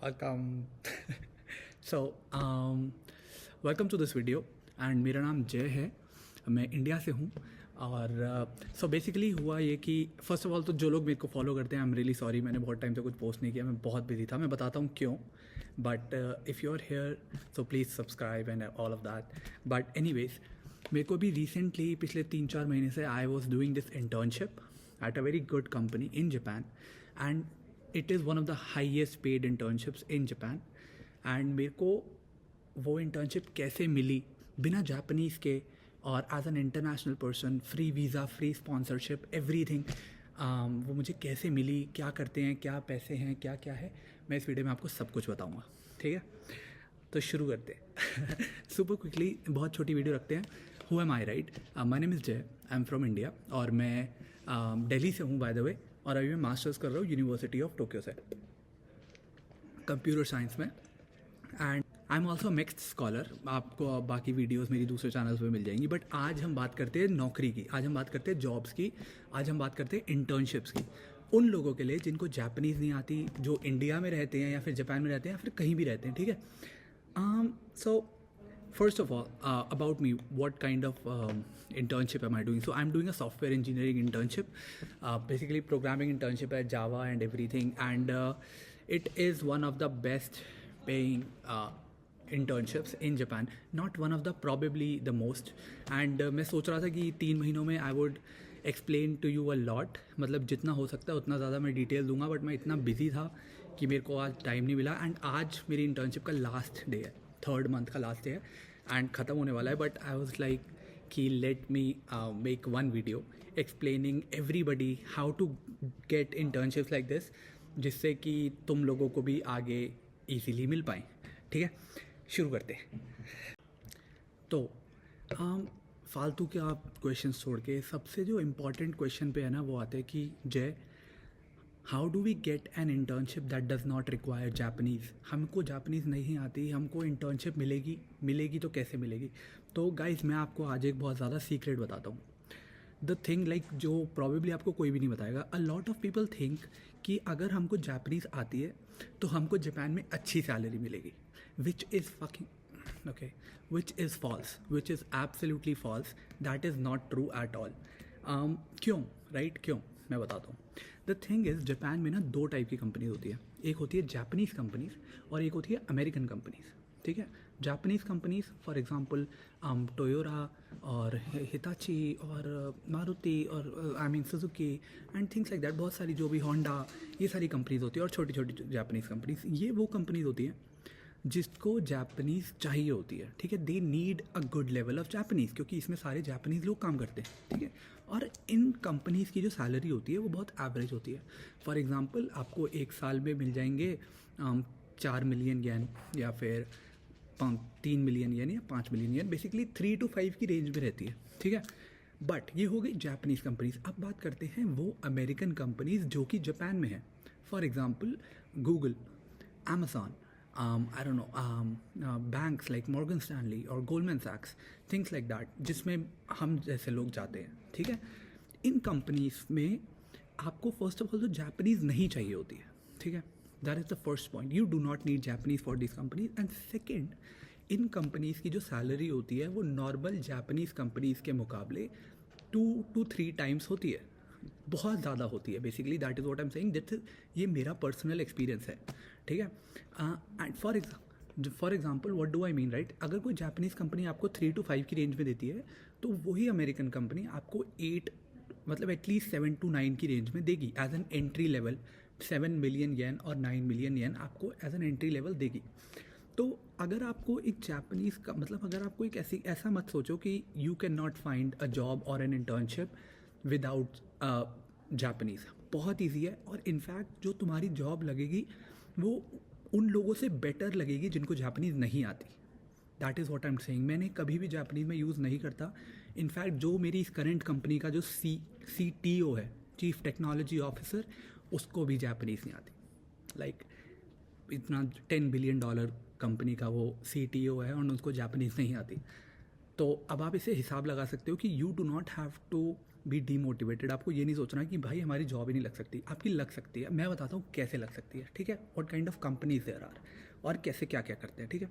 Welcome. so, welcome to this video and मेरा नाम जय है. मैं इंडिया से हूँ और सो बेसिकली हुआ ये कि फ़र्स्ट ऑफ ऑल तो जो लोग मेरे को फॉलो करते हैं आई एम रियली सॉरी, मैंने बहुत टाइम से कुछ पोस्ट नहीं किया, मैं बहुत बिजी था. मैं बताता हूँ क्यों. But if you are here so please subscribe and all of that. But anyways, मेरे को भी रिसेंटली पिछले 3-4 महीने से I was doing this internship at a very good company in Japan and it is one of the highest paid internships in Japan. And मेरे को वो internship कैसे मिली बिना जापानीज़ के और as an international person, free visa, free sponsorship, everything, वो मुझे कैसे मिली, क्या करते हैं, क्या पैसे हैं, क्या क्या है, मैं इस वीडियो में आपको सब कुछ बताऊंगा. ठीक है, तो शुरू करते हैं. सुपर क्विकली, बहुत छोटी वीडियो रखते हैं. Who am I, right? My name is जय, आई एम फ्रॉम इंडिया और मैं दिल्ली से हूँ बाय द वे. और अभी मैं मास्टर्स कर रहा हूँ यूनिवर्सिटी ऑफ टोक्यो से कंप्यूटर साइंस में. And I am also mixed scholar. आपको बाकी वीडियोस मेरी दूसरे चैनल्स पे मिल जाएंगी. बट आज हम बात करते हैं नौकरी की, आज हम बात करते हैं जॉब्स की, आज हम बात करते हैं इंटर्नशिप्स की. उन लोगों के लिए जिनको जापानीज़ नहीं आती, जो इंडिया में रहते हैं या फिर जापान में रहते हैं या फिर कहीं भी रहते हैं. ठीक है. सो first of all, about me, what kind of internship am I doing? So I'm doing a software engineering internship, basically programming internship at Java and everything, and it is one of the best paying internships in Japan. Not one of the, probably the most. And मैं सोच रहा था कि 3 महीनों में I would explain to you a lot, मतलब जितना हो सकता है उतना ज़्यादा मैं डिटेल दूंगा. बट मैं इतना बिजी था कि मेरे को आज टाइम नहीं मिला. एंड आज मेरी इंटर्नशिप का लास्ट डे है, 3rd मंथ का लास्ट डे है एंड ख़त्म होने वाला है. बट आई वॉज लाइक कि let me make one video explaining everybody how to get internships like this, जिससे कि तुम लोगों को भी आगे ईजीली मिल पाएँ. ठीक है, शुरू करते हैं. तो फालतू के आप क्वेश्चंस छोड़ के सबसे जो इम्पोर्टेंट क्वेश्चन पे है ना, वो आते हैं कि Jai, how do we get an internship that does not require Japanese? हमको जापनीज़ नहीं आती, हमको इंटर्नशिप मिलेगी तो कैसे मिलेगी? तो गाइज, मैं आपको आज एक बहुत ज़्यादा सीक्रेट बताता हूँ. द थिंग, लाइक, जो प्रॉबेबली आपको कोई भी नहीं बताएगा. अ लॉट ऑफ पीपल थिंक कि अगर हमको जापनीज़ आती है तो हमको जापान में अच्छी सैलरी मिलेगी, which is fucking okay, which is false, which is absolutely false. That is not true at all. क्यों, राइट? क्यों, मैं बताता हूँ. द थिंग इज़, जापान में ना 2 टाइप की कंपनीज होती है. एक होती है जापानीज़ कंपनीज और एक होती है अमेरिकन कंपनीज. ठीक है. Japanese companies for example Toyota और हिताची और मारुति और I mean Suzuki and things like that. बहुत सारी जो भी होंडा, ये सारी कंपनीज होती है. और छोटी छोटी जापानीज़ कंपनीज, ये वो कंपनीज होती हैं जिसको जापानीज़ चाहिए होती है. ठीक है. They need a good level of Japanese, क्योंकि इसमें सारे जापानीज़ लोग काम करते हैं. ठीक है. और इन कंपनीज़ की जो सैलरी होती है वो बहुत एवरेज होती है. फॉर एग्जांपल, आपको 1 साल में मिल जाएंगे 4 मिलियन येन या फिर 3 मिलियन येन या 5 मिलियन येन, बेसिकली 3 to 5 की रेंज में रहती है. ठीक है. बट ये हो गई जापानीज़ कंपनीज़. अब बात करते हैं वो अमेरिकन कंपनीज़ जो कि जापान में है. For example Google, Amazon, I don't know, banks like Morgan Stanley or Goldman Sachs, things like that, जिसमें हम जैसे लोग जाते हैं. ठीक है. इन कंपनीज में आपको फर्स्ट ऑफ ऑल तो जापानीज़ नहीं चाहिए होती है. ठीक है. That is the first point. You do not need Japanese for this companies. And second, in companies की जो सैलरी होती है वो नॉर्मल जापानीज़ कंपनीज़ के मुकाबले 2 to 3 टाइम्स होती है. बहुत ज़्यादा होती है. Basically that is what I am saying. That ये मेरा पर्सनल एक्सपीरियंस है. ठीक है. And for example, what do I mean, right? अगर कोई जापानीज़ कंपनी आपको 3 to 5 की रेंज में देती है तो वही अमेरिकन कंपनी आपको 8, मतलब एटलीस्ट 7 to 9 की रेंज में देगी as an entry level. 7 million yen और 9 मिलियन येन आपको एज एन एंट्री लेवल देगी. तो अगर आपको एक जापानीज़ का, मतलब अगर आपको एक ऐसा मत सोचो कि you can not find a job और एन इंटर्नशिप विदाउट जापानीज़. बहुत ईजी है. और इनफैक्ट जो तुम्हारी जॉब लगेगी वो उन लोगों से बेटर लगेगी जिनको जापानीज़ नहीं आती. That is what I am saying. मैंने कभी भी जापानीज़ में यूज़ नहीं करता. इनफैक्ट जो मेरी इस करंट कंपनी का जो CTO है, चीफ टेक्नोलॉजी ऑफिसर, उसको भी जापानीज़ नहीं आती. लाइक इतना $10 बिलियन कंपनी का वो CTO है और उसको जापानीज़ नहीं आती. तो अब आप इसे हिसाब लगा सकते हो कि you do not have to be demotivated. आपको ये नहीं सोचना कि भाई हमारी जॉब ही नहीं लग सकती, आपकी लग सकती है। मैं बताता हूँ कैसे लग सकती है, ठीक है, what kind of companies there are और कैसे क्या क्या करते हैं, ठीक है।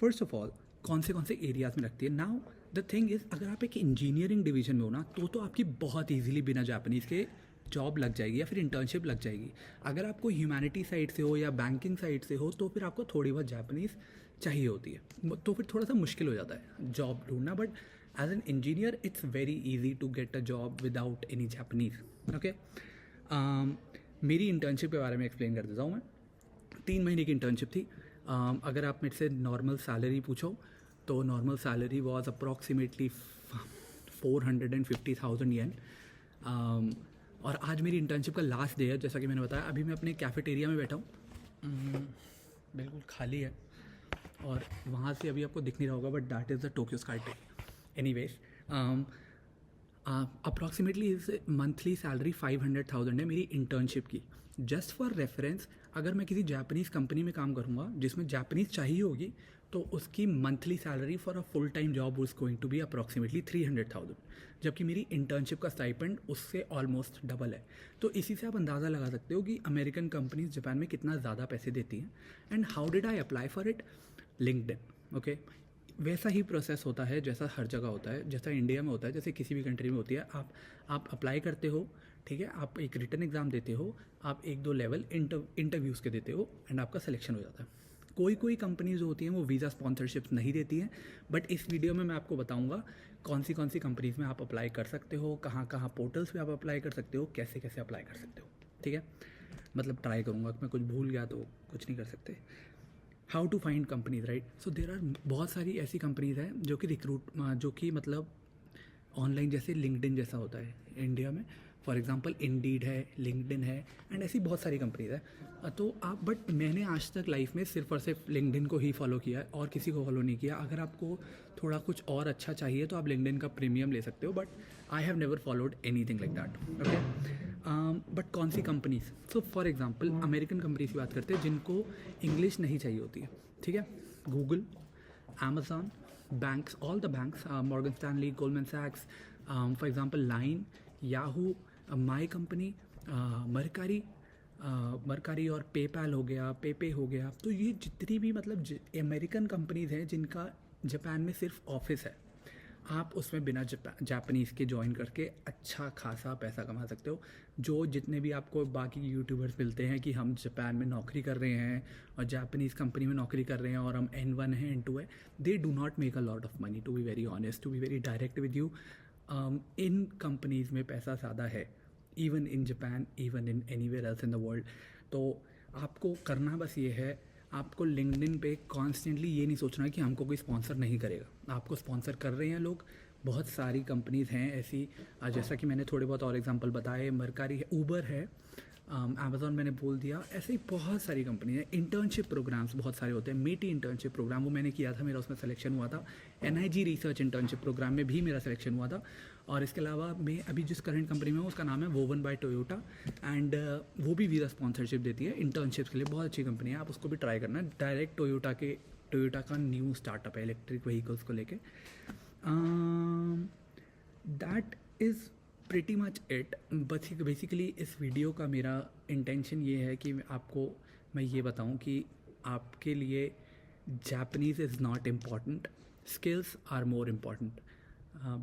फर्स्ट ऑफ ऑल कौन से एरियाज़ में लगती है। नाउ द थिंग इज़, अगर आप एक इंजीनियरिंग डिवीजन में हो ना तो आपकी बहुत ईजिली बिना जापानीज़ के जॉब लग जाएगी या फिर इंटर्नशिप लग जाएगी। अगर आपको ह्यूमैनिटी साइड से हो या बैंकिंग साइड से हो तो फिर आपको थोड़ी बहुत जापानीज़ चाहिए होती है, तो फिर थोड़ा सा मुश्किल हो जाता है जॉब ढूंढना। But as an engineer it's very easy to get a job without any Japanese, okay. मेरी इंटर्नशिप के बारे में एक्सप्लेन कर देता हूँ मैं। 3 महीने की इंटर्नशिप थी। अगर आप मेरे से नॉर्मल सैलरी पूछो तो नॉर्मल सैलरी वॉज अप्रॉक्सीमेटली 450,000 येन। और आज मेरी इंटर्नशिप का लास्ट डे है, जैसा कि मैंने बताया। अभी मैं अपने कैफेटेरिया में बैठा हूँ, बिल्कुल खाली है और वहाँ से अभी आपको दिख नहीं रहा होगा, but that is the Tokyo sky train. Anyways, approximately monthly salary 500,000 है मेरी इंटर्नशिप की। जस्ट फॉर रेफरेंस, अगर मैं किसी जापानीज़ कंपनी में काम करूँगा जिसमें जापानीज़ चाहिए होगी तो उसकी monthly salary for a full time job is going to be approximately 300,000, जबकि मेरी इंटर्नशिप का स्टाइपेंड उससे ऑलमोस्ट डबल है। तो इसी से आप अंदाज़ा लगा सकते हो कि अमेरिकन कंपनीज जापान में कितना ज़्यादा पैसे देती हैं। And how did I apply for it? LinkedIn, okay. वैसा ही प्रोसेस होता है जैसा हर जगह होता है, जैसा इंडिया में होता है, जैसे किसी भी कंट्री में होती है। आप अप्लाई करते हो, ठीक है, आप एक रिटन एग्ज़ाम देते हो, आप 1-2 लेवल इंटरव्यूज़ के देते हो एंड आपका सिलेक्शन हो जाता है। कोई कंपनीज होती हैं वो वीज़ा स्पॉन्सरशिप नहीं देती हैं, बट इस वीडियो में मैं आपको बताऊंगा कौन सी कंपनीज़ में आप अप्लाई कर सकते हो, कहाँ पोर्टल्स पे आप अप्लाई कर सकते हो, कैसे अप्लाई कर सकते हो, ठीक है। मतलब ट्राई करूँगा, मैं कुछ भूल गया तो कुछ नहीं कर सकते। How to find companies, right. So there are बहुत सारी ऐसी कंपनीज हैं जो कि मतलब ऑनलाइन जैसे लिंक्डइन जैसा होता है इंडिया में। फॉर एग्जांपल इंडीड है, लिंक्डइन है एंड ऐसी बहुत सारी कंपनीज है। तो आप, बट मैंने आज तक लाइफ में सिर्फ और सिर्फ लिंक्डइन को ही फॉलो किया है और किसी को फॉलो नहीं किया। अगर आपको थोड़ा कुछ और अच्छा चाहिए तो आप लिंक्डइन का प्रीमियम ले सकते हो, but I have never followed anything like that, okay. But कौन सी companies, so for example American companies की बात करते हैं जिनको इंग्लिश नहीं चाहिए होती है, ठीक है। Google, Amazon, banks, all the banks, Morgan Stanley, Goldman Sachs, for example, Line, Yahoo, My Company, मरकारी और पेपैल हो गया, पेपे हो गया। तो ये जितनी भी मतलब अमेरिकन कंपनीज हैं जिनका जापान में सिर्फ ऑफिस है, आप उसमें बिना जापानीज़ के ज्वाइन करके अच्छा खासा पैसा कमा सकते हो। जो जितने भी आपको बाकी यूट्यूबर्स मिलते हैं कि हम जापान में नौकरी कर रहे हैं और जापानीज़ कंपनी में नौकरी कर रहे हैं और हम N1 है, N2 है, they do not make a lot of money, to be very honest, to be very direct with you. In companies में पैसा ज़्यादा है, even in Japan, even in anywhere else in the world. तो आपको करना बस ये है, आपको लिंक्डइन पे कॉन्स्टेंटली ये नहीं सोचना कि हमको कोई स्पॉन्सर नहीं करेगा। आपको स्पॉन्सर कर रहे हैं लोग, बहुत सारी कंपनीज़ हैं ऐसी, जैसा कि मैंने थोड़े बहुत और एग्जांपल बताए। मरकारी है, ऊबर है, अमेज़ॉन मैंने बोल दिया, ऐसे ही बहुत सारी कंपनी है। इंटर्नशिप प्रोग्राम्स बहुत सारे होते हैं। मेटी इंटर्नशिप प्रोग्राम वो मैंने किया था, मेरा उसमें सिलेक्शन हुआ था। NIG रिसर्च इंटर्नशिप प्रोग्राम में भी मेरा सिलेक्शन हुआ था। और इसके अलावा मैं अभी जिस करंट कंपनी में हूँ उसका नाम है वोवन बाय टोयोटा, एंड वो भी वीज़ा स्पॉन्सरशिप देती है इंटर्नशिप्स के लिए। बहुत अच्छी कंपनी है, आप उसको भी ट्राई करना। डायरेक्ट टोयोटा का न्यू स्टार्टअप है इलेक्ट्रिक व्हीकल्स को लेके। That is pretty much it. Basically इस वीडियो का मेरा इंटेंशन ये है कि आपको मैं ये बताऊं कि आपके लिए Japanese is not important, skills are more important.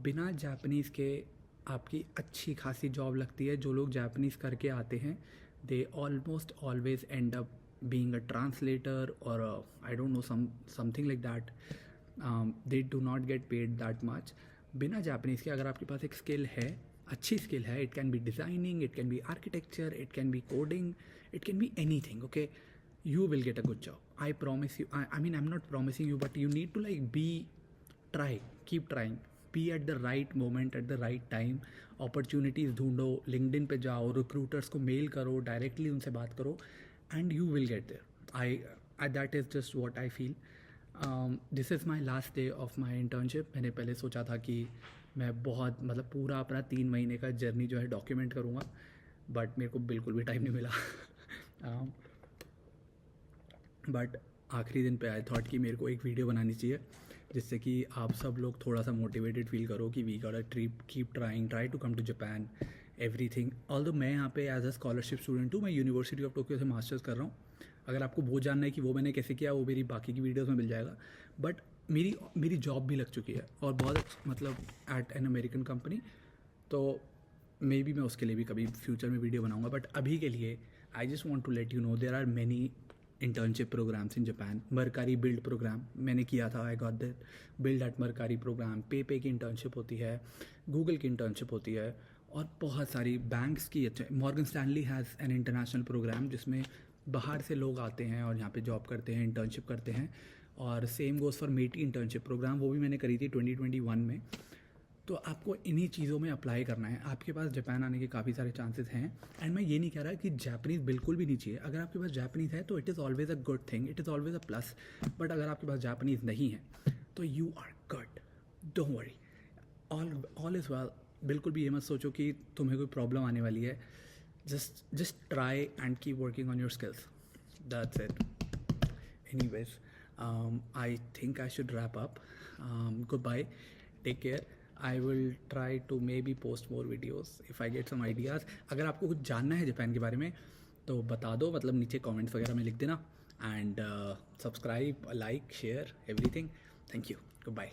बिना जापानीज़ के आपकी अच्छी खासी जॉब लगती है। जो लोग जापानीज़ करके आते हैं they almost always end up being a translator और I don't know something like that. They do not get paid that much. बिना जापानीज़ के अगर आपके पास एक स्किल है, अच्छी स्किल है, it can be designing, it can be architecture, it can be coding, it can be anything, okay, you will get a good job. I promise you. I mean, I'm not promising you, but you need to like keep trying, be at the right moment, at the right time. Opportunities ढूंढो, LinkedIn पे जाओ, recruiters को mail करो, directly उनसे बात करो, and you will get there. That is just what I feel. This is my last day of my internship. मैंने पहले सोचा था कि मैं बहुत मतलब पूरा अपना 3 महीने का जर्नी जो है डॉक्यूमेंट करूँगा, बट मेरे को बिल्कुल भी टाइम नहीं मिला। बट आखिरी दिन पे आई थॉट कि मेरे को एक वीडियो बनानी चाहिए, जिससे कि आप सब लोग थोड़ा सा मोटिवेटेड फील करो कि we got a trip, keep try to come to Japan, everything. Although मैं यहाँ पे एज अ स्कॉलरशिप स्टूडेंट हूँ, मैं यूनिवर्सिटी ऑफ टोक्यो से मास्टर्स कर रहा हूँ। अगर आपको वो जानना है कि वो मैंने कैसे किया, वो मेरी बाकी की वीडियोज़ में मिल जाएगा। बट मेरी जॉब भी लग चुकी है और बहुत मतलब एट एन अमेरिकन कंपनी, तो मे बी मैं उसके लिए भी कभी फ्यूचर में वीडियो बनाऊंगा। बट अभी के लिए I just want to let you know there are many internship programs in Japan. Mercari build program मैंने किया था, I got that build at Mercari program. पे की इंटर्नशिप होती है, गूगल की इंटर्नशिप होती है, और बहुत सारी बैंक्स की। अच्छे Morgan Stanley has an international program जिसमें बाहर से लोग आते हैं और यहाँ पे जॉब करते हैं, इंटर्नशिप करते हैं। और same goes for METI internship program, वो भी मैंने करी थी 2021 में। तो आपको इन्हीं चीज़ों में अप्लाई करना है। आपके पास जापान आने के काफ़ी सारे चांसेस हैं। एंड मैं ये नहीं कह रहा कि जापानीज़ बिल्कुल भी नहीं चाहिए। अगर आपके पास जापानीज़ है तो it is always a good thing, it is always a plus. But अगर आपके पास जापानीज़ नहीं है तो you are good, don't worry, all is well. बिल्कुल भी ये मत सोचो कि तुम्हें कोई प्रॉब्लम आने वाली है। Just try and keep working on your skills, that's it. Anyways, I think I should wrap up. Goodbye. Take care. I will try to maybe post more videos if I get some ideas. अगर आपको कुछ जानना है Japan के बारे में तो बता दो, मतलब नीचे कमेंट्स वगैरह में लिख देना। And subscribe, like, share, everything. Thank you, good bye.